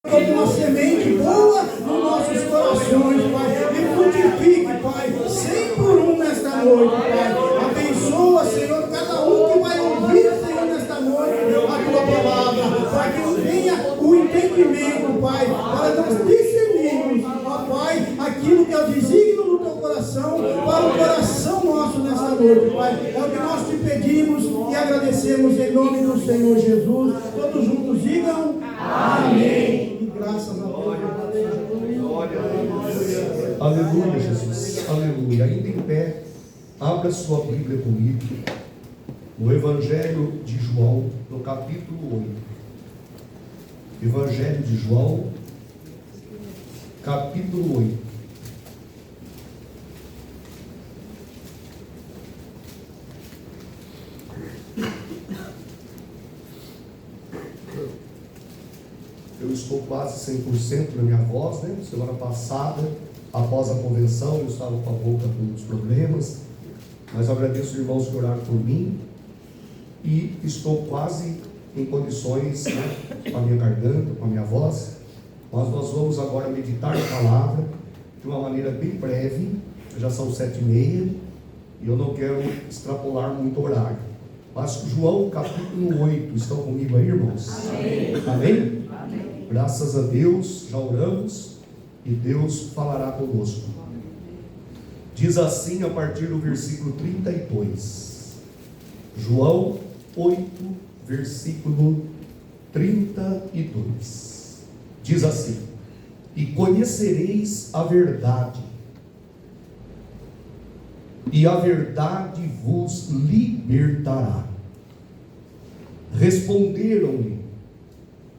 Uma semente boa nos nossos corações, Pai, e frutifique, Pai, 100 por 1 nesta noite, Pai. Abençoa, Senhor, cada um que vai ouvir, Senhor, nesta noite, a Tua palavra, para que venha o entendimento, Pai, para nós discernirmos, ó Pai, aquilo que é o desígnio do Teu coração, para o coração nosso nesta noite, Pai. É o que nós te pedimos e agradecemos em nome do Senhor Jesus. Todos juntos digam amém. Graças a Deus. Aleluia, Jesus. Aleluia. Ainda em pé, abra sua Bíblia comigo. No Evangelho de João, no capítulo 8. Evangelho de João, capítulo 8. Eu estou quase 100% na minha voz, né? Semana passada, após a convenção, eu estava com a boca com uns problemas, mas eu agradeço os irmãos que oraram por mim e estou quase em condições, né, com a minha garganta, com a minha voz. Mas nós vamos agora meditar a palavra de uma maneira bem breve. Já são 7h30 e eu não quero extrapolar muito o horário. Mas João capítulo 8, estão comigo aí, irmãos? Amém? Amém? Graças a Deus, já oramos e Deus falará conosco. Diz assim a partir do versículo 32. João 8, versículo 32. Diz assim: e conhecereis a verdade, e a verdade vos libertará. Responderam-lhe: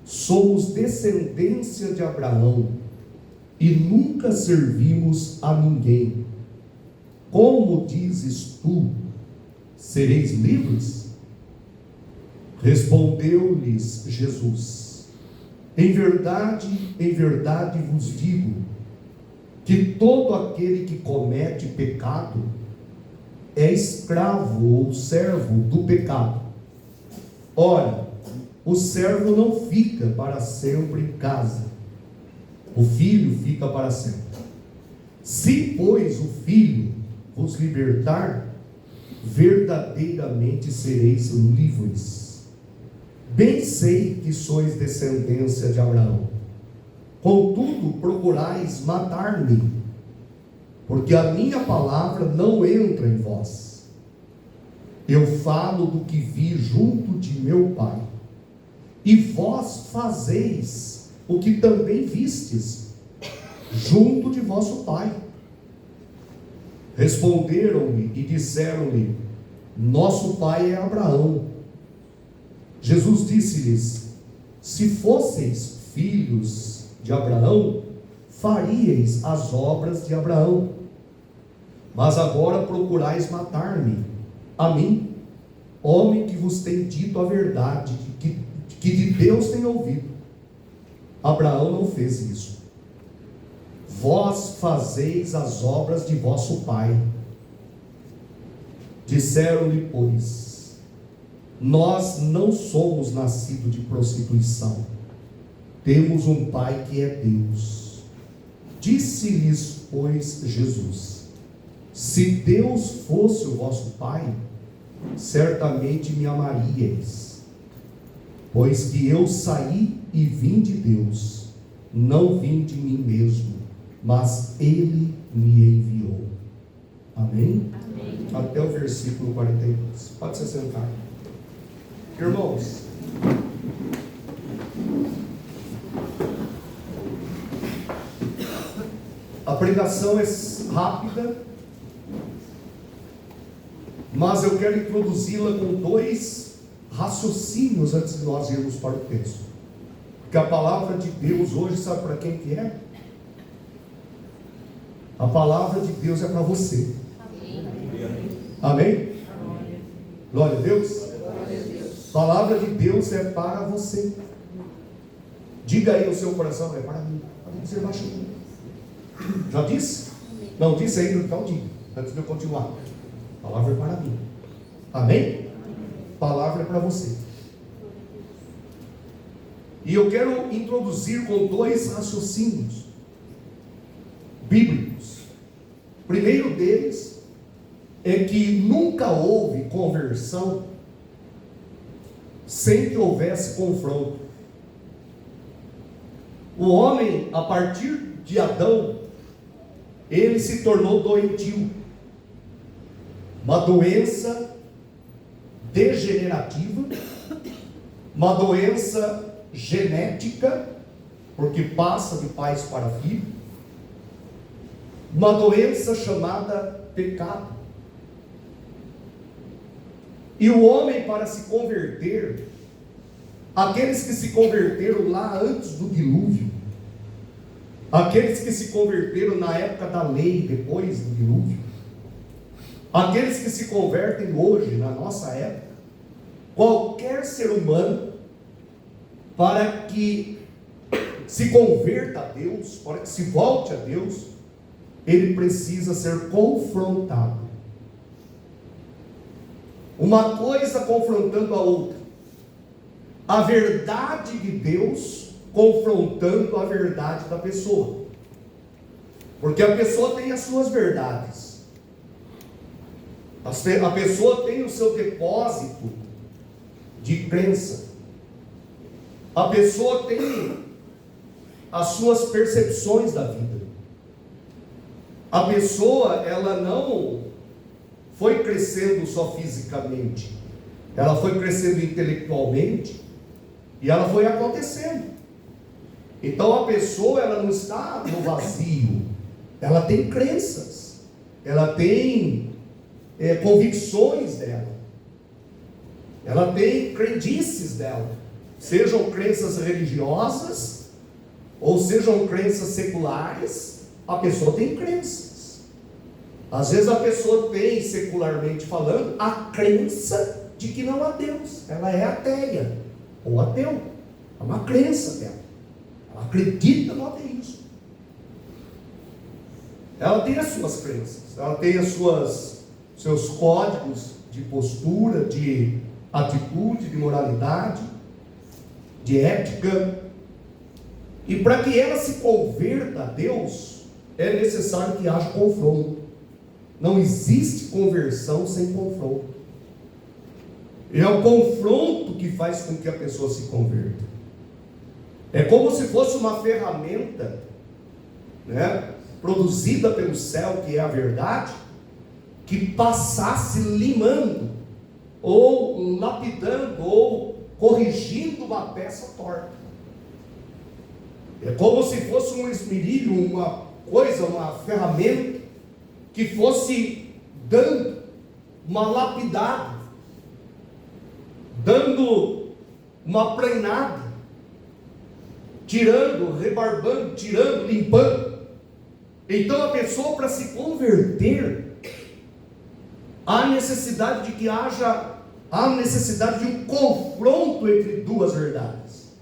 somos descendência de Abraão e nunca servimos a ninguém. Como dizes tu, sereis livres? Respondeu-lhes Jesus: em verdade vos digo, que todo aquele que comete pecado é escravo ou servo do pecado. Ora, o servo não fica para sempre em casa, o filho fica para sempre. Se, pois, o filho vos libertar, verdadeiramente sereis livres. Bem sei que sois descendência de Abraão, contudo procurais matar-me, porque a minha palavra não entra em vós. Eu falo do que vi junto de meu Pai, e vós fazeis o que também vistes junto de vosso pai. Responderam-lhe e disseram-lhe: nosso pai é Abraão. Jesus disse-lhes: se fosseis filhos de Abraão, faríeis as obras de Abraão. Mas agora procurais matar-me, a mim, homem que vos tem dito a verdade, que de Deus tem ouvido. Abraão não fez isso. Vós fazeis as obras de vosso pai. Disseram-lhe, pois: nós não somos nascidos de prostituição, temos um pai que é Deus. Disse-lhes, pois, Jesus: se Deus fosse o vosso pai, certamente me amaríeis, pois que eu saí e vim de Deus, não vim de mim mesmo, mas Ele me enviou. Amém? Amém. Até o versículo 42. Pode se sentar. Irmãos, a pregação é rápida, mas eu quero introduzi-la com dois raciocínios antes de nós irmos para o texto. Porque a palavra de Deus hoje, sabe para quem que é? A palavra de Deus é para você. Amém? Amém? Glória a Deus. A palavra de Deus é para você. Diga aí ao seu coração: é para mim. Pode dizer baixinho. Já disse? Não disse ainda? Então diga, antes de eu continuar. A palavra é para mim. Amém? A palavra é para você. E eu quero introduzir com dois raciocínios bíblicos. O primeiro deles é que nunca houve conversão sem que houvesse confronto. O homem, a partir de Adão, ele se tornou doentio. Uma doença degenerativa, uma doença genética, porque passa de pais para filhos, uma doença chamada pecado. E o homem, para se converter, aqueles que se converteram lá antes do dilúvio, aqueles que se converteram na época da lei, depois do dilúvio, aqueles que se convertem hoje, na nossa época, qualquer ser humano, para que se converta a Deus, para que se volte a Deus, ele precisa ser confrontado. Uma coisa confrontando a outra. A verdade de Deus confrontando a verdade da pessoa. Porque a pessoa tem as suas verdades. A pessoa tem o seu depósito de crença. A pessoa tem as suas percepções da vida. A pessoa, ela não foi crescendo só fisicamente. Ela foi crescendo intelectualmente e ela foi acontecendo. Então a pessoa, ela não está no vazio. Ela tem crenças. Ela tem convicções dela. Ela tem crendices dela. Sejam crenças religiosas ou sejam crenças seculares, a pessoa tem crenças. Às vezes a pessoa tem, secularmente falando, a crença de que não há Deus. Ela é ateia ou ateu. É uma crença dela. Ela acredita no ateísmo. Ela tem as suas crenças. Ela tem seus códigos de postura, de atitude, de moralidade, de ética. E para que ela se converta a Deus, é necessário que haja confronto. Não existe conversão sem confronto. E é o confronto que faz com que a pessoa se converta. É como se fosse uma ferramenta, né, produzida pelo céu, que é a verdade, que passasse limando, ou lapidando, ou corrigindo uma peça torta. É como se fosse um esmerilho, uma coisa, uma ferramenta, que fosse dando uma lapidada, dando uma planada, tirando, rebarbando, tirando, limpando. Então a pessoa, para se converter, há necessidade de um confronto entre duas verdades,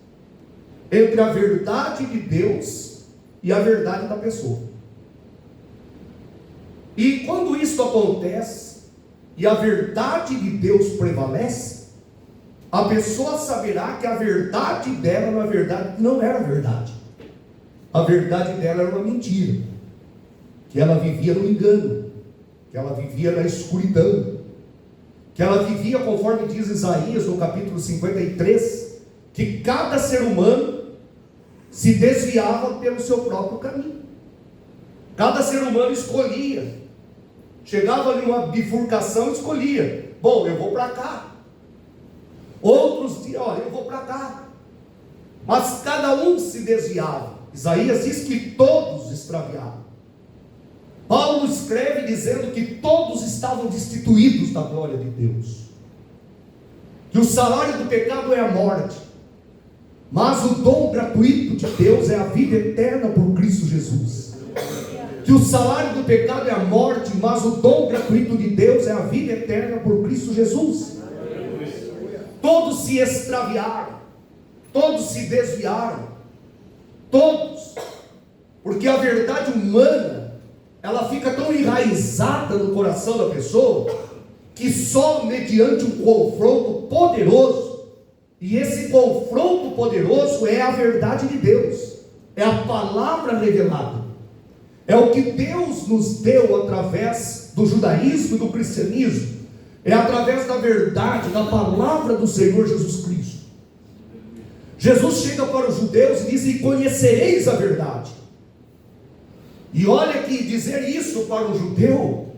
entre a verdade de Deus e a verdade da pessoa. E quando isso acontece e a verdade de Deus prevalece, a pessoa saberá que a verdade dela, na verdade, não era verdade. A verdade dela era uma mentira, que ela vivia no engano, que ela vivia na escuridão, que ela vivia, conforme diz Isaías no capítulo 53, que cada ser humano se desviava pelo seu próprio caminho. Cada ser humano escolhia. Chegava ali uma bifurcação, escolhia. Bom, eu vou para cá. Outros diziam, olha, eu vou para cá. Mas cada um se desviava. Isaías diz que todos extraviaram. Paulo escreve dizendo que todos estavam destituídos da glória de Deus. Que o salário do pecado é a morte. Mas o dom gratuito de Deus é a vida eterna por Cristo Jesus. Que o salário do pecado é a morte, mas o dom gratuito de Deus é a vida eterna por Cristo Jesus. Todos se extraviaram, todos se desviaram, todos, porque a verdade humana, ela fica tão enraizada no coração da pessoa, que só mediante um confronto poderoso E esse confronto poderoso é a verdade de Deus, é a palavra revelada, é o que Deus nos deu através do judaísmo e do cristianismo, é através da verdade, da palavra do Senhor Jesus Cristo. Jesus chega para os judeus e diz: e conhecereis a verdade. E olha que dizer isso para um judeu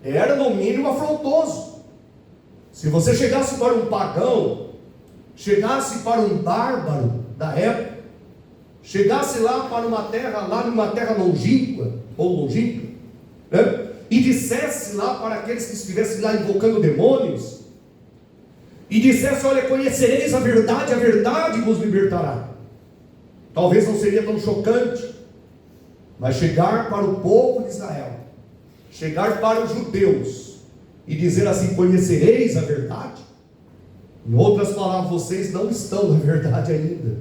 era no mínimo afrontoso. Se você chegasse para um pagão, chegasse para um bárbaro da época, chegasse lá para uma terra, lá numa terra longínqua, ou longínqua, né? E dissesse lá para aqueles que estivessem lá invocando demônios, e dissesse: olha, conhecereis a verdade vos libertará. Talvez não seria tão chocante, mas chegar para o povo de Israel, chegar para os judeus, e dizer assim: conhecereis a verdade. Em outras palavras, vocês não estão na verdade ainda.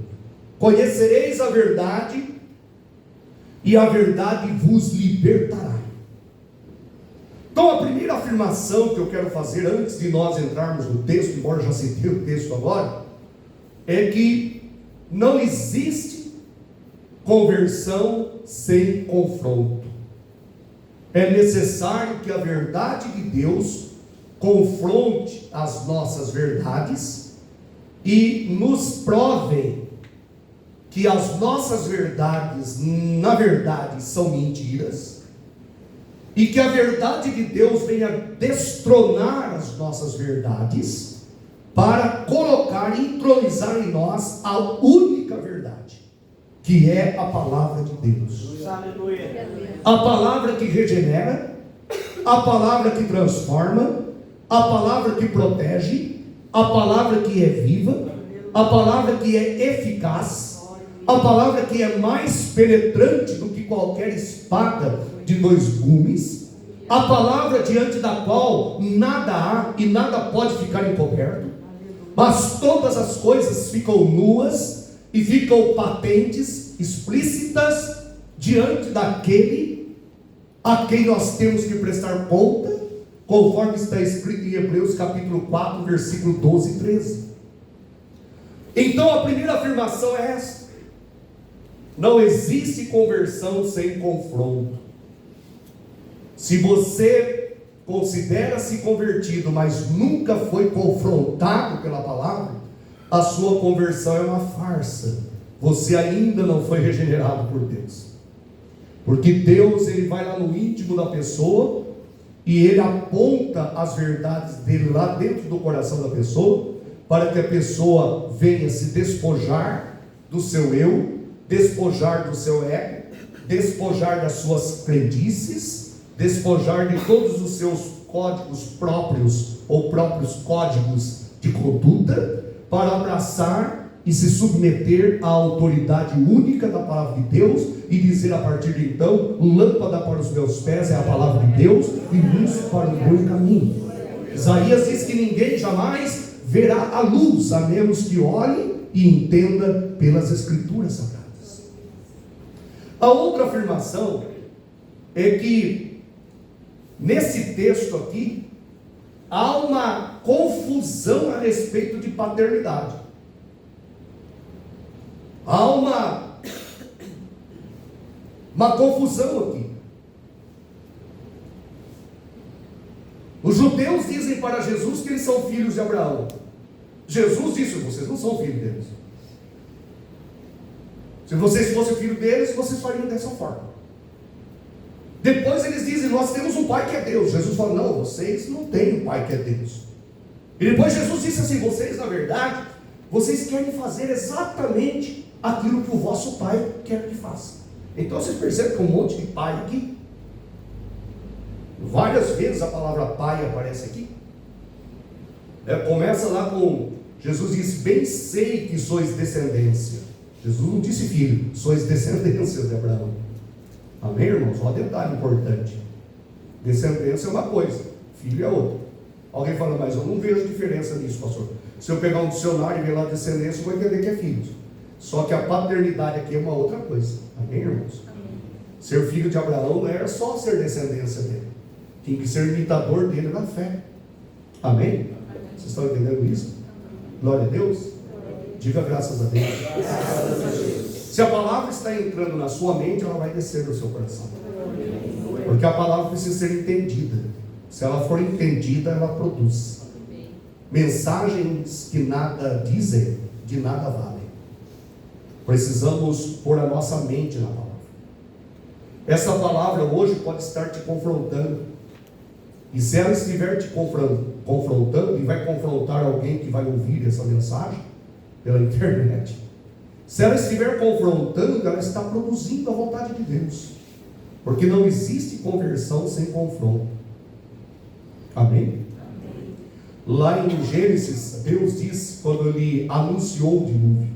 Conhecereis a verdade, e a verdade vos libertará. Então, a primeira afirmação que eu quero fazer antes de nós entrarmos no texto, embora já citei o texto agora, é que não existe conversão sem confronto. É necessário que a verdade de Deus confronte as nossas verdades e nos prove que as nossas verdades, na verdade, são mentiras, e que a verdade de Deus venha destronar as nossas verdades para colocar e entronizar em nós a única verdade, que é a palavra de Deus. A palavra que regenera, a palavra que transforma, a palavra que protege, a palavra que é viva, a palavra que é eficaz, a palavra que é mais penetrante do que qualquer espada de 2 gumes, a palavra diante da qual nada há e nada pode ficar encoberto, mas todas as coisas ficam nuas e ficam patentes, explícitas, diante daquele a quem nós temos que prestar conta, conforme está escrito em Hebreus capítulo 4, versículo 12 e 13. Então a primeira afirmação é essa: não existe conversão sem confronto. Se você considera-se convertido, mas nunca foi confrontado pela palavra, a sua conversão é uma farsa. Você ainda não foi regenerado por Deus. Porque Deus, Ele vai lá no íntimo da pessoa e Ele aponta as verdades dele lá dentro do coração da pessoa, para que a pessoa venha se despojar do seu eu, despojar do seu ego, despojar das suas crendices, despojar de todos os seus códigos próprios ou próprios códigos de conduta, para abraçar e se submeter à autoridade única da palavra de Deus e dizer a partir de então: lâmpada para os meus pés é a palavra de Deus e luz para o meu caminho. Isaías diz que ninguém jamais verá a luz, a menos que olhe e entenda pelas escrituras sagradas. A outra afirmação é que nesse texto aqui há uma confusão a respeito de paternidade. Há uma confusão aqui. Os judeus dizem para Jesus que eles são filhos de Abraão. Jesus disse: vocês não são filhos deles. Se vocês fossem filhos deles, vocês fariam dessa forma. Depois eles dizem: nós temos um pai que é Deus. Jesus fala: não, vocês não têm um pai que é Deus. E depois Jesus disse assim: vocês, na verdade, vocês querem fazer exatamente aquilo que o vosso pai quer que faça. Então vocês percebem que um monte de pai aqui, várias vezes a palavra pai aparece aqui. Começa lá com Jesus diz: bem sei que sois descendência. Jesus não disse filho, sois descendência de Abraão. Amém, irmãos? Olha um detalhe importante: descendência é uma coisa, filho é outra. Alguém fala: mas eu não vejo diferença nisso, pastor. Se eu pegar um dicionário e ver lá descendência, eu vou entender que é filho. Só que a paternidade aqui é uma outra coisa. Amém, irmãos? Amém. Ser filho de Abraão não era só ser descendência dele, tinha que ser imitador dele na fé. Amém? Vocês estão entendendo isso? Glória a Deus. Diga graças a Deus. Se a palavra está entrando na sua mente, ela vai descer no seu coração. Porque a palavra precisa ser entendida. Se ela for entendida, ela produz. Mensagens que nada dizem, de nada valem. Precisamos pôr a nossa mente na palavra. Essa palavra hoje pode estar te confrontando. E se ela estiver te confrontando, e vai confrontar alguém que vai ouvir essa mensagem pela internet, se ela estiver confrontando, ela está produzindo a vontade de Deus. Porque não existe conversão sem confronto. Amém? Lá em Gênesis, Deus diz, quando Ele anunciou o dilúvio,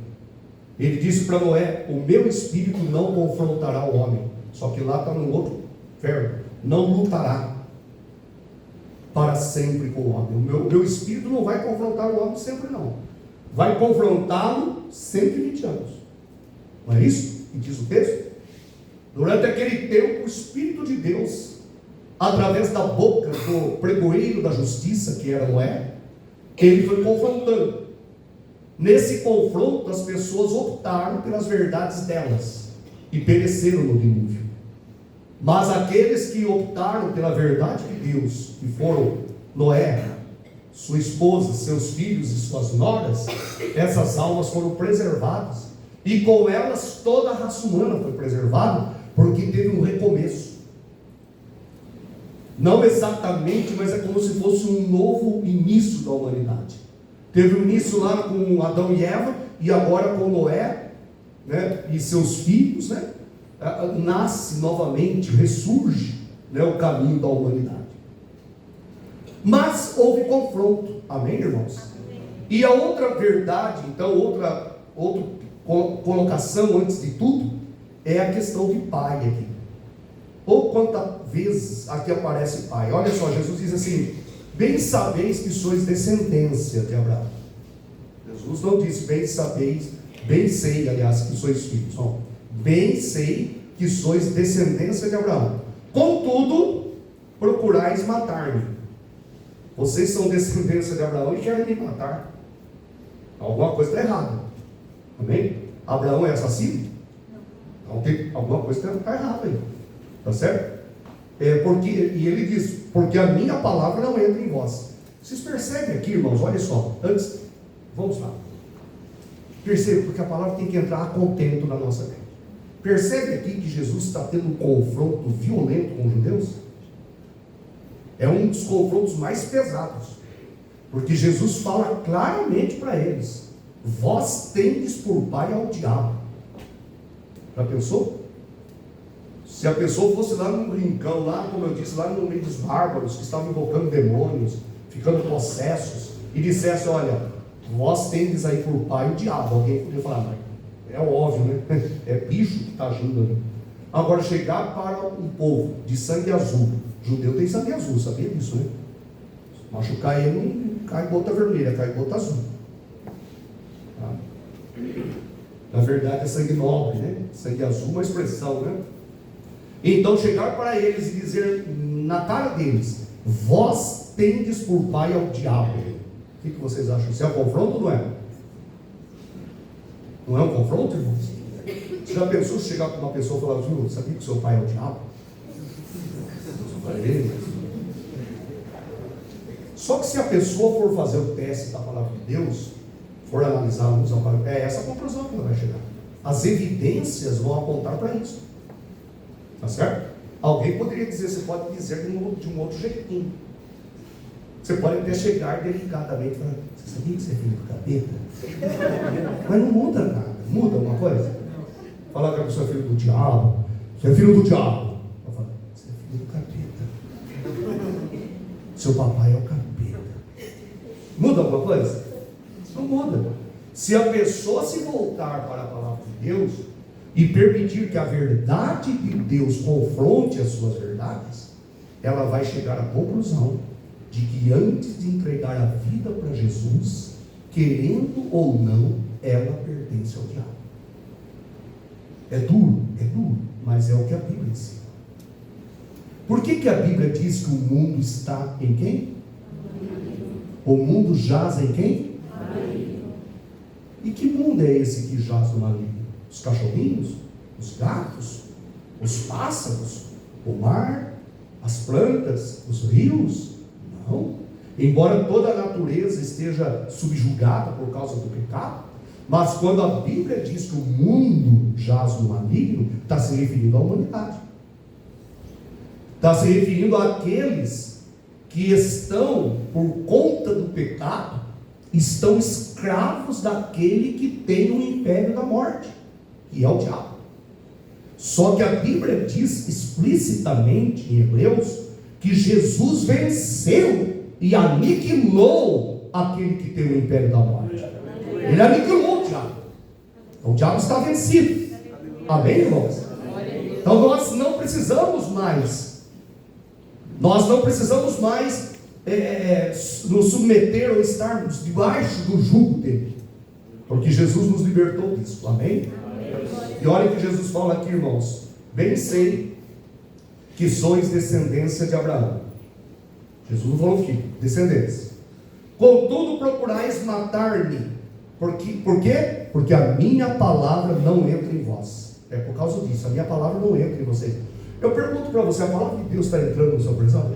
Ele disse para Noé: o meu espírito não confrontará o homem. Só que lá está no outro verbo: não lutará para sempre com o homem. O meu espírito não vai confrontar o homem sempre, não. Vai confrontá-lo 120 anos. Não é isso que diz o texto? Durante aquele tempo, o Espírito de Deus, através da boca do pregoeiro da justiça, que era Noé, ele foi confrontando. Nesse confronto, as pessoas optaram pelas verdades delas e pereceram no dilúvio. Mas aqueles que optaram pela verdade de Deus, que foram Noé, sua esposa, seus filhos e suas noras, essas almas foram preservadas, e com elas toda a raça humana foi preservada, porque teve um recomeço. Não exatamente, mas é como se fosse um novo início da humanidade. Teve um início lá com Adão e Eva, e agora com Noé, né, e seus filhos, né, nasce novamente, ressurge, né, o caminho da humanidade. Mas houve confronto, amém, irmãos? Amém. E a outra verdade, então, outra colocação antes de tudo, é a questão de pai aqui. Ou quantas vezes aqui aparece pai? Olha só, Jesus diz assim: bem sabeis que sois descendência de Abraão. Jesus não disse bem sabeis, bem sei, aliás, que sois filhos. Não. Bem sei que sois descendência de Abraão. Contudo, procurais matar-me. Vocês são descendência de Abraão e querem me matar. Alguma coisa está errada. Amém? Abraão é assassino? Não. Alguma coisa está errada aí. Está certo? E ele diz: porque a minha palavra não entra em vós. Vocês percebem aqui, irmãos? Olha só. Antes, vamos lá. Percebe, porque a palavra tem que entrar a contento na nossa mente. Percebe aqui que Jesus está tendo um confronto violento com os judeus? É um dos confrontos mais pesados, porque Jesus fala claramente para eles: vós tendes por pai ao diabo. Já pensou? Se a pessoa fosse lá num rincão, lá, como eu disse, lá no meio dos bárbaros, que estavam invocando demônios, ficando possessos, e dissesse: olha, vós tendes aí por pai o diabo. Alguém poderia falar: mas é óbvio, né? É bicho que está agindo ali. Agora, chegar para um povo de sangue azul, judeu tem sangue azul, sabia disso, né? Machucar ele, não cai gota vermelha, cai gota azul. Tá? Na verdade é sangue nobre, né? Sangue azul, uma expressão, né? Então chegar para eles e dizer na cara deles: vós tendes por pai ao diabo. O que vocês acham? Isso é um confronto ou não é? Não é um confronto, irmãos? Você já pensou se chegar para uma pessoa e falar: viu, sabia que seu pai é o diabo? Só que se a pessoa for fazer o teste da palavra de Deus, for analisar a luz da palavra, é essa a conclusão que ela vai chegar. As evidências vão apontar para isso. Tá certo? Alguém poderia dizer, você pode dizer de um outro jeitinho. Você pode até chegar delicadamente e falar: você sabia que você é filho do capeta? Mas não muda nada. Muda alguma coisa? Falar que a pessoa é filho do diabo. Você é filho do diabo. Eu falo: você é filho do capeta. Seu papai é o capeta. Muda alguma coisa? Não muda. Se a pessoa se voltar para a palavra de Deus e permitir que a verdade de Deus confronte as suas verdades, ela vai chegar à conclusão de que antes de entregar a vida para Jesus, querendo ou não, ela pertence ao diabo. É duro, mas é o que a Bíblia ensina. Por que a Bíblia diz que o mundo está em quem? O mundo jaz em quem? E que mundo é esse que jaz no maligno? Os cachorrinhos? Os gatos? Os pássaros? O mar? As plantas? Os rios? Não. Embora toda a natureza esteja subjugada por causa do pecado, mas quando a Bíblia diz que o mundo jaz no maligno, está se referindo à humanidade. Está se referindo àqueles que estão, por conta do pecado, estão escravos daquele que tem o império da morte, que é o diabo. Só que a Bíblia diz explicitamente em Hebreus que Jesus venceu e aniquilou aquele que tem o império da morte. Ele aniquilou o diabo. O diabo está vencido. Amém, irmãos? Então nós não precisamos mais nos submeter ou estarmos debaixo do jugo dele, porque Jesus nos libertou disso. Amém? E olha o que Jesus fala aqui, irmãos: bem sei que sois descendência de Abraão. Jesus não falou filho, descendência. Contudo procurais matar-me. Por quê? Porque a minha palavra não entra em vós. É por causa disso, a minha palavra não entra em vocês. Eu pergunto para você, a palavra de Deus está entrando no seu coração?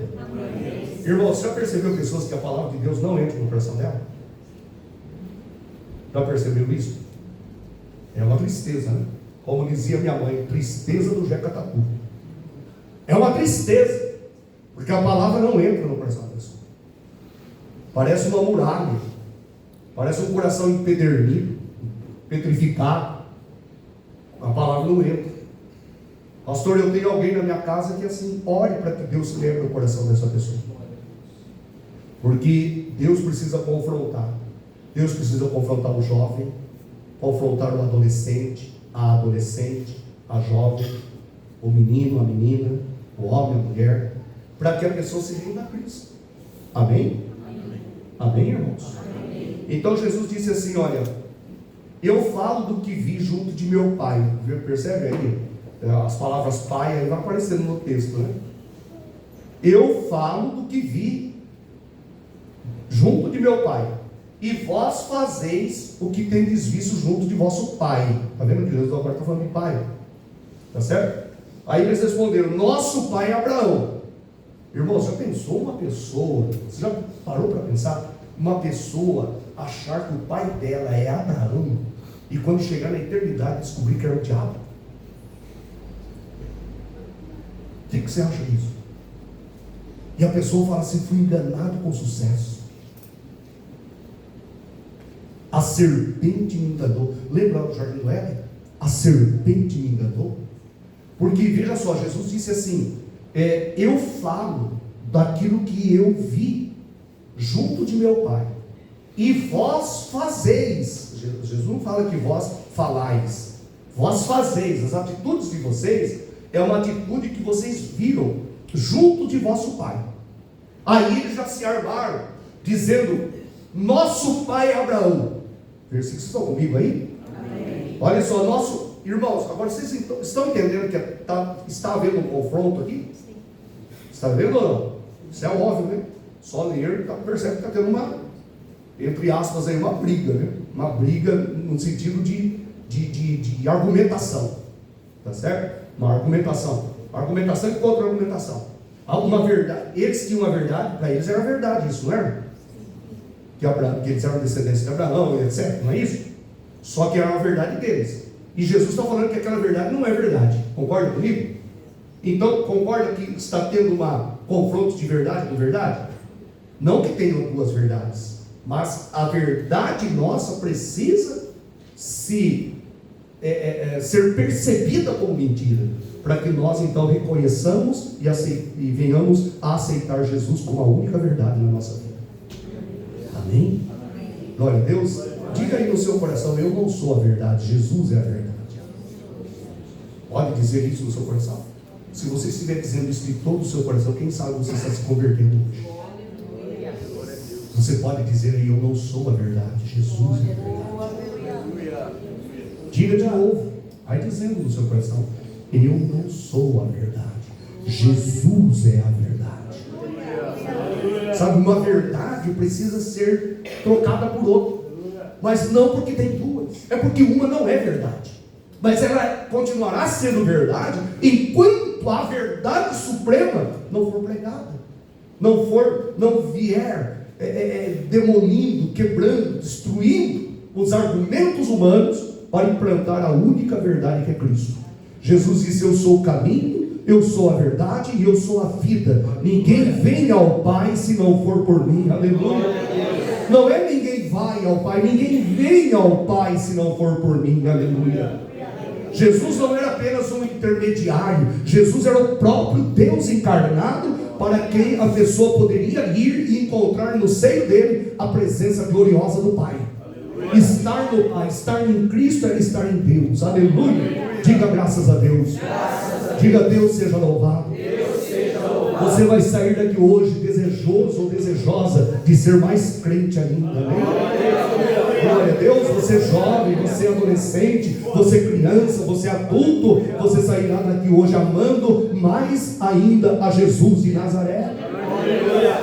Irmão, você já percebeu pessoas que a palavra de Deus não entra no coração dela? Já percebeu isso? É uma tristeza, né? Como dizia minha mãe, tristeza do Jeca Tatu. É uma tristeza, porque a palavra não entra no coração da pessoa. Parece uma muralha, parece um coração empedernido, petrificado. A palavra não entra. Pastor, eu tenho alguém na minha casa que assim, ore para que Deus se lembre no coração dessa pessoa. Porque Deus precisa confrontar. Deus precisa confrontar o jovem, confrontar o adolescente, a jovem, o menino, a menina, o homem, a mulher, para que a pessoa se renda a Cristo. Amém? Amém, irmãos? Amém. Então Jesus disse assim: olha, eu falo do que vi junto de meu pai. Percebe aí? As palavras pai aí vai aparecendo no texto, né? Eu falo do que vi junto de meu pai, e vós fazeis o que tendes visto junto de vosso pai. Está vendo que Jesus agora está falando de pai? Está certo? Aí eles responderam: nosso pai é Abraão. Irmão, já pensou uma pessoa, você já parou para pensar? Uma pessoa achar que o pai dela é Abraão, e quando chegar na eternidade descobrir que era o diabo? O que você acha disso? E a pessoa fala assim: fui enganado com sucesso. A serpente me enganou. Lembra o jardim do Éden? A serpente me enganou. Porque veja só, Jesus disse assim: eu falo daquilo que eu vi junto de meu pai, e vós fazeis. Jesus não fala que vós falais, vós fazeis. As atitudes de vocês é uma atitude que vocês viram junto de vosso pai. Aí eles já se armaram, dizendo: nosso pai é Abraão. Versículos estão comigo aí? Amém. Olha só, irmãos, agora vocês estão entendendo que está havendo um confronto aqui? Sim. Está vendo ou não? Isso é óbvio, né? Só ler, percebe que está tendo uma, entre aspas, aí, uma briga, né? Uma briga no sentido de argumentação. Tá certo? Uma argumentação. Argumentação e contra-argumentação. Uma verdade. Eles tinham uma verdade, para eles era verdade, isso não era? Que eles eram descendentes de Abraão, etc. Não é isso? Só que era uma verdade deles. E Jesus está falando que aquela verdade não é verdade. Concorda comigo? Então, concorda que está tendo um confronto de verdade com verdade? Não que tenham duas verdades, mas a verdade nossa precisa ser percebida como mentira, para que nós então reconheçamos e venhamos a aceitar Jesus como a única verdade na nossa vida. Amém? Glória a Deus. Diga aí no seu coração: eu não sou a verdade, Jesus é a verdade. Pode dizer isso no seu coração? Se você estiver dizendo isso de todo o seu coração, quem sabe você está se convertendo hoje. Você pode dizer aí: eu não sou a verdade, Jesus é a verdade. Diga de novo, vai dizendo no seu coração: eu não sou a verdade, Jesus é a verdade. Sabe, uma verdade precisa ser trocada por outra, mas não porque tem duas. É porque uma não é verdade, mas ela continuará sendo verdade enquanto a verdade suprema não for pregada, não vier demolindo, quebrando, destruindo os argumentos humanos para implantar a única verdade que é Cristo. Jesus disse: eu sou o caminho, eu sou a verdade e eu sou a vida. Ninguém vem ao Pai se não for por mim. Aleluia. Não é ninguém vai ao Pai, ninguém vem ao Pai se não for por mim. Aleluia. Jesus não era apenas um intermediário, Jesus era o próprio Deus encarnado, para quem a pessoa poderia ir e encontrar no seio dele a presença gloriosa do Pai. Estar no Pai, estar em Cristo era estar em Deus. Aleluia. Diga graças a Deus. Diga: Deus seja louvado. Você vai sair daqui hoje desejoso ou desejosa de ser mais crente ainda. Amém? Glória a Deus. Você jovem, você adolescente, você criança, você adulto, você sairá daqui hoje amando mais ainda a Jesus de Nazaré.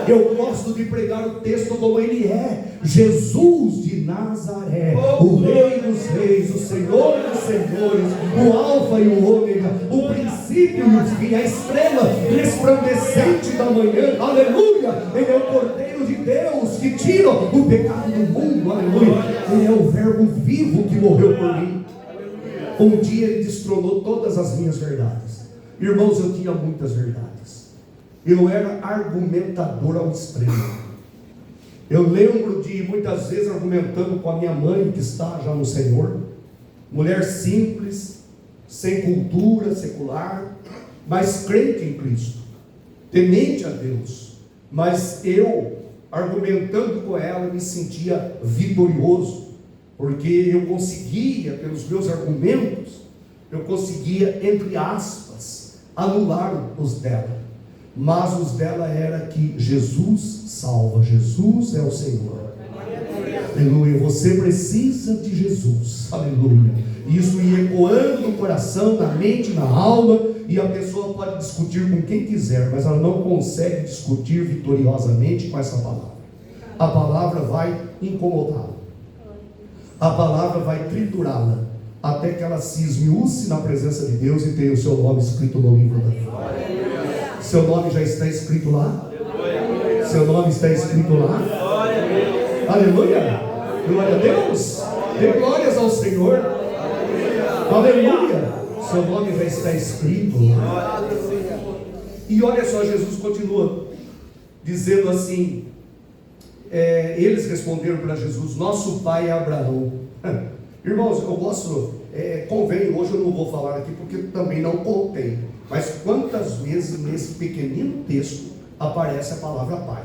Eu gosto de pregar o texto como ele é: Jesus de Nazaré, o Rei dos Reis, o Senhor dos Senhores, o Alfa e o Ômega, o princípio e o fim, a estrela resplandecente da manhã. Aleluia! Ele é o Cordeiro de Deus que tira o pecado do mundo. Aleluia! Ele é o Verbo vivo que morreu por mim. Um dia ele destronou todas as minhas verdades. Irmãos, eu tinha muitas verdades. Eu era argumentador ao extremo. Eu lembro de muitas vezes argumentando com a minha mãe, que está já no Senhor, mulher simples, sem cultura secular, mas crente em Cristo, temente a Deus. Mas eu, argumentando com ela, me sentia vitorioso, porque eu conseguia, pelos meus argumentos, eu conseguia, entre aspas, anular os dela. Mas os dela era que Jesus salva, Jesus é o Senhor. Aleluia. Você precisa de Jesus. Aleluia. Isso ia ecoando no coração, na mente, na alma, e a pessoa pode discutir com quem quiser, mas ela não consegue discutir vitoriosamente com essa palavra. A palavra vai incomodá-la, a palavra vai triturá-la, até que ela se esmiúce na presença de Deus e tenha o seu nome escrito no livro da vida. Seu nome já está escrito lá? Seu nome está escrito lá? Aleluia! Glória a Deus! Dê glórias ao Senhor! Aleluia! Seu nome já está escrito lá. E olha só, Jesus continua dizendo assim: eles responderam para Jesus: nosso pai é Abraão. Irmãos, eu gosto, convém, hoje eu não vou falar aqui porque também não contei, mas quantas vezes nesse pequenino texto aparece a palavra pai?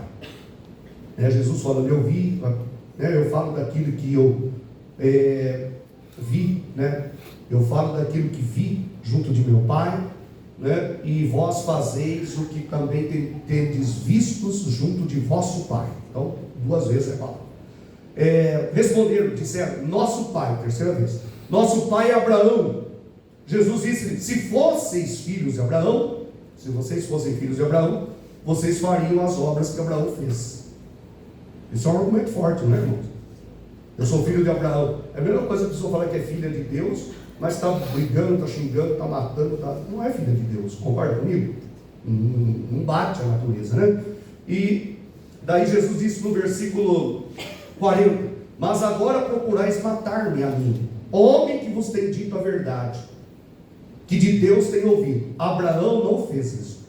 Jesus falando: eu vi, eu falo daquilo que eu vi, eu falo daquilo que vi junto de meu pai, e vós fazeis o que também tendes vistos junto de vosso pai. Então, duas vezes é palavra. Responderam, disseram: nosso pai, terceira vez, nosso pai é Abraão. Jesus disse: se fosseis filhos de Abraão, se vocês fossem filhos de Abraão, vocês fariam as obras que Abraão fez. Isso é um argumento forte, não é, irmãos? Eu sou filho de Abraão. É a mesma coisa que a pessoa falar que é filha de Deus, mas está brigando, está xingando, está matando, não é filha de Deus. Concorda comigo? Não bate a natureza, né? E daí Jesus disse no versículo 40: mas agora procurais matar-me a mim, homem que vos tem dito a verdade, que de Deus tem ouvido. Abraão não fez isso.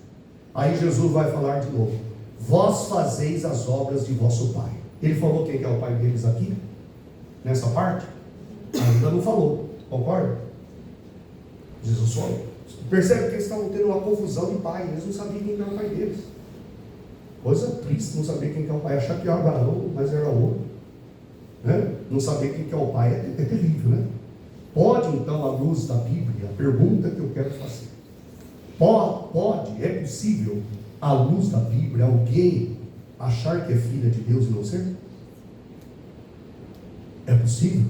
Aí Jesus vai falar de novo: vós fazeis as obras de vosso pai. Ele falou quem é o pai deles aqui? Nessa parte? Ainda não falou, concorda? Jesus falou. Percebe que eles estavam tendo uma confusão de pai, eles não sabiam quem era o pai deles. Coisa triste não saber quem é o pai, achar que era Abraão, mas era outro. Não saber quem é o pai é terrível, Pode então, à luz da Bíblia, a pergunta que eu quero fazer: é possível, à luz da Bíblia, alguém achar que é filha de Deus e não ser? É possível?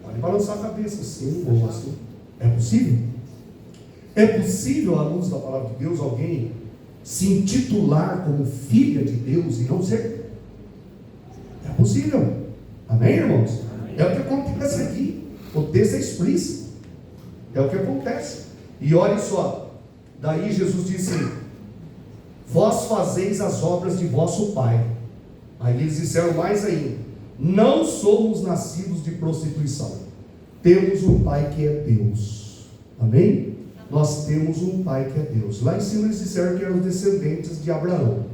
Pode balançar a cabeça, sim ou assim. É possível? É possível, à luz da palavra de Deus, alguém se intitular como filha de Deus e não ser? É possível. Amém, irmãos? É o que acontece aqui. O texto é explícito. É o que acontece. E olha só, daí Jesus disse: vós fazeis as obras de vosso pai. Aí eles disseram mais ainda: não somos nascidos de prostituição, temos um pai que é Deus. Amém? Nós temos um pai que é Deus. Lá em cima eles disseram que eram descendentes de Abraão,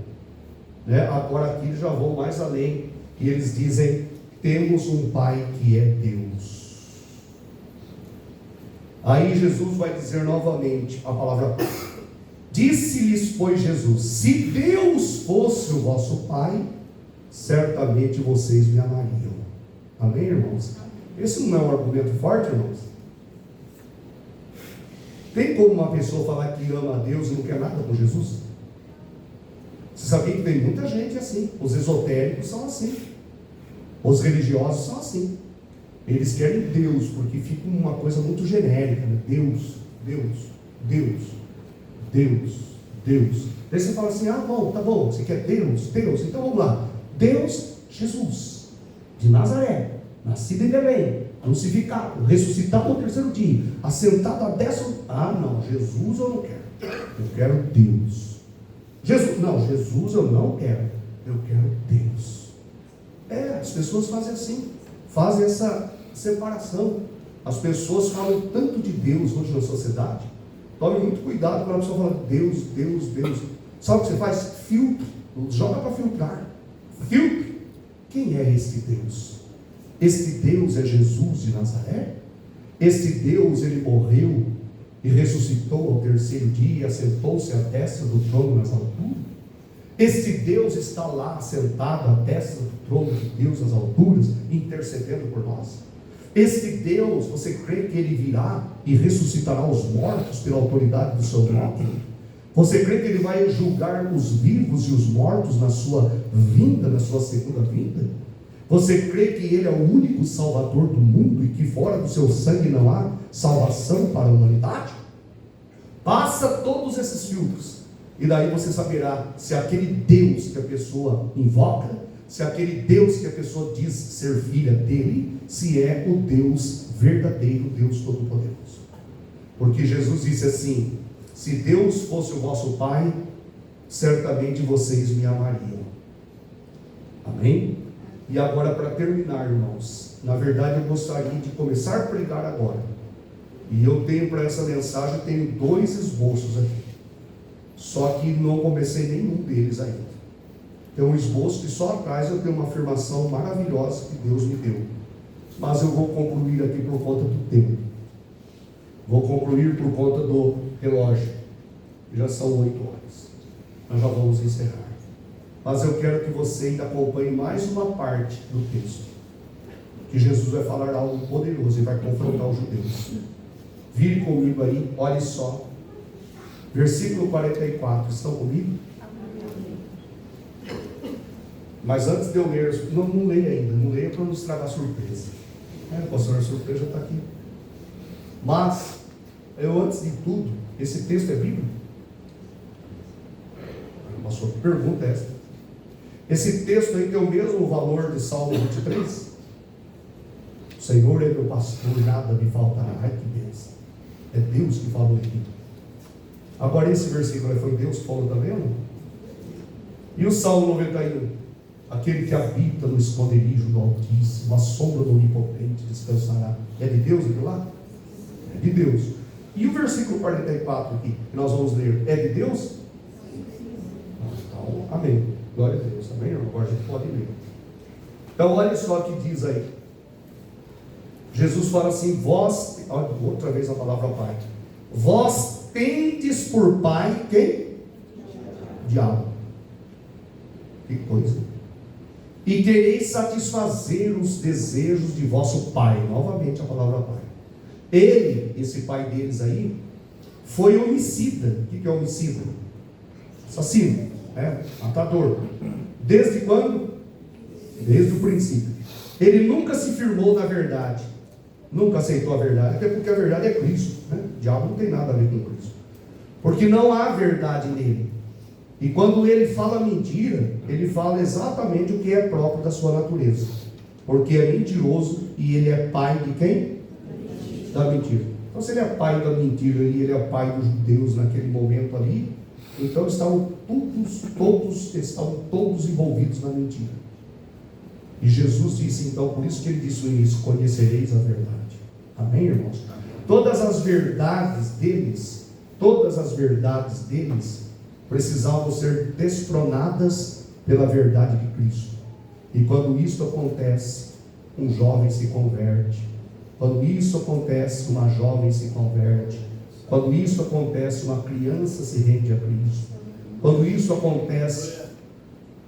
né? Agora aqui eles já vão mais além e eles dizem: temos um pai que é Deus. Aí Jesus vai dizer novamente a palavra: disse-lhes, pois, Jesus: se Deus fosse o vosso pai, certamente vocês me amariam. Amém, irmãos? Esse não é um argumento forte, irmãos? Tem como uma pessoa falar que ama a Deus e não quer nada com Jesus? Você sabia que tem muita gente assim. Os esotéricos são assim, os religiosos são assim. Eles querem Deus, porque fica uma coisa muito genérica, né? Deus, Deus, Deus, Deus, Deus. Daí você fala assim: ah, bom, tá bom, você quer Deus, Deus, então vamos lá. Deus, Jesus, de Nazaré, nascido em Belém, crucificado, ressuscitado ao terceiro dia, assentado à destra. Ah, não, Jesus eu não quero, eu quero Deus. Jesus, não, Jesus eu não quero, eu quero Deus. As pessoas fazem assim, fazem essa separação. As pessoas falam tanto de Deus hoje na sociedade. Tome muito cuidado quando a pessoa fala Deus, Deus, Deus. Sabe o que você faz? Filtro, joga para filtrar. Filtro. Quem é este Deus? Este Deus é Jesus de Nazaré? Este Deus, ele morreu e ressuscitou ao terceiro dia e assentou-se à destra do trono nas alturas? Este Deus está lá sentado à destra do trono de Deus nas alturas, intercedendo por nós? Este Deus, você crê que ele virá e ressuscitará os mortos pela autoridade do seu nome? Você crê que ele vai julgar os vivos e os mortos na sua vinda, na sua segunda vinda? Você crê que ele é o único salvador do mundo e que fora do seu sangue não há salvação para a humanidade? Passa todos esses filtros e daí você saberá se aquele Deus que a pessoa invoca, se aquele Deus que a pessoa diz ser filha dele, se é o Deus verdadeiro, Deus Todo-Poderoso. Porque Jesus disse assim: se Deus fosse o vosso Pai, certamente vocês me amariam. Amém? E agora, para terminar, irmãos, na verdade eu gostaria de começar a pregar agora. E eu tenho para essa mensagem, tenho 2 esboços aqui. Só que não comecei nenhum deles ainda. Tem um esboço que só atrás eu tenho uma afirmação maravilhosa que Deus me deu. Mas eu vou concluir aqui por conta do tempo. Vou concluir por conta do relógio. Já são 8 horas. Nós já vamos encerrar. Mas eu quero que você ainda acompanhe mais uma parte do texto. Que Jesus vai falar algo poderoso e vai confrontar os judeus. Vire comigo aí, olhe só. Versículo 44. Estão comigo? Mas antes de eu ler, não leia ainda, não leia para não estragar a surpresa. Pastor, a surpresa está aqui. Mas, eu antes de tudo, esse texto é bíblico? Pastor, que pergunta é essa? Esse texto aí tem o mesmo valor de Salmo 23? O Senhor é meu pastor, nada me faltará. Ai, que bênção. É Deus que falou aqui. Agora esse versículo foi Deus que falou também, não? E o Salmo 91? Aquele que habita no esconderijo do Altíssimo, a sombra do Onipotente descansará. É de Deus aquilo lá? É de Deus. E o versículo 44 aqui, que nós vamos ler, é de Deus? Então, amém. Glória a Deus, amém, irmão? Agora a gente pode ler. Então, olha só o que diz aí. Jesus fala assim: vós, olha, outra vez a palavra Pai. Vós tendes por pai quem? Diabo. Que coisa. E quereis satisfazer os desejos de vosso pai. Novamente a palavra Pai. Ele, esse pai deles aí, foi homicida. O que é homicida? Assassino, matador. Desde quando? Desde o princípio. Ele nunca se firmou na verdade. Nunca aceitou a verdade. Até porque a verdade é Cristo, O diabo não tem nada a ver com Cristo. Porque não há verdade nele. E quando ele fala mentira, ele fala exatamente o que é próprio da sua natureza. porque é mentiroso e ele é pai de quem? Da mentira. Então, se ele é pai da mentira e ele é pai dos judeus naquele momento ali, então estavam todos envolvidos na mentira. E Jesus disse, então, por isso que ele disse no início, conhecereis a verdade. Amém, irmãos? Todas as verdades deles precisavam ser destronadas pela verdade de Cristo. E quando isso acontece, um jovem se converte. Quando isso acontece, uma jovem se converte. Quando isso acontece, uma criança se rende a Cristo. Quando isso acontece,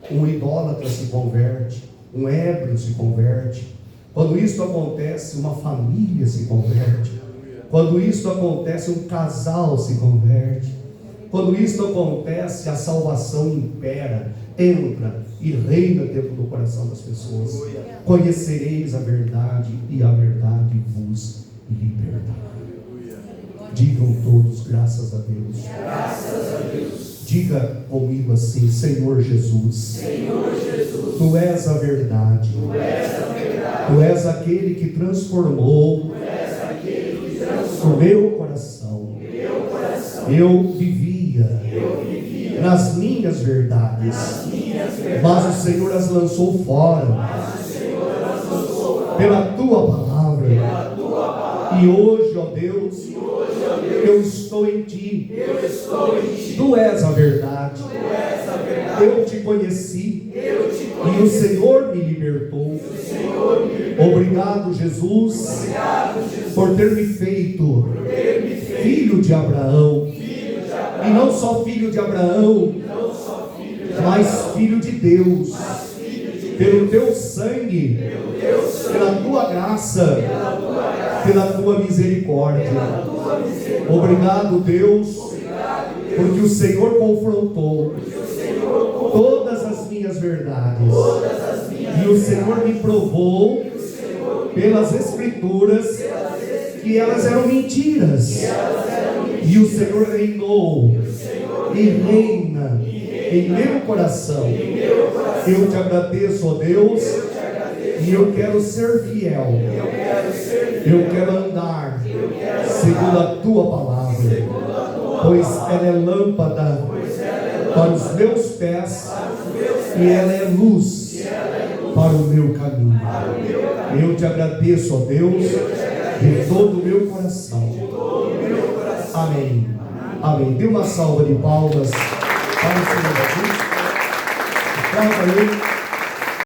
um idólatra se converte, um ébrio se converte. Quando isso acontece, uma família se converte. Quando isso acontece, um casal se converte. Quando isso acontece, a salvação impera, entra e reina dentro do coração das pessoas. Conhecereis a verdade e a verdade vos libertará. Digam todos, graças a Deus. Graças a Deus. Diga comigo assim, Senhor Jesus. Senhor Jesus. Tu és a verdade. Tu és a verdade. Tu és aquele que transformou o meu coração. Eu vivia nas minhas verdades, mas o Senhor as lançou fora pela tua palavra. E hoje, ó Deus, eu estou em ti. Tu és a verdade. Eu te conheci e o Senhor me libertou. Obrigado, Jesus, por ter me feito filho de Abraão. E não só filho de Abraão, mas filho de Deus. Pelo teu sangue, pela tua graça, pela tua misericórdia. Obrigado, Deus, porque o Senhor confrontou todas as minhas verdades. E o Senhor me provou pelas Escrituras que elas eram mentiras. E o Senhor reinou e reina em meu coração. Eu te agradeço, ó Deus, e eu quero ser fiel. Eu quero andar segundo a tua palavra, pois ela é lâmpada para os meus pés e ela é luz para o meu caminho. Eu te agradeço, ó Deus, de todo o meu coração. Amém. Amém. Dê uma salva de palmas para o Senhor Jesus.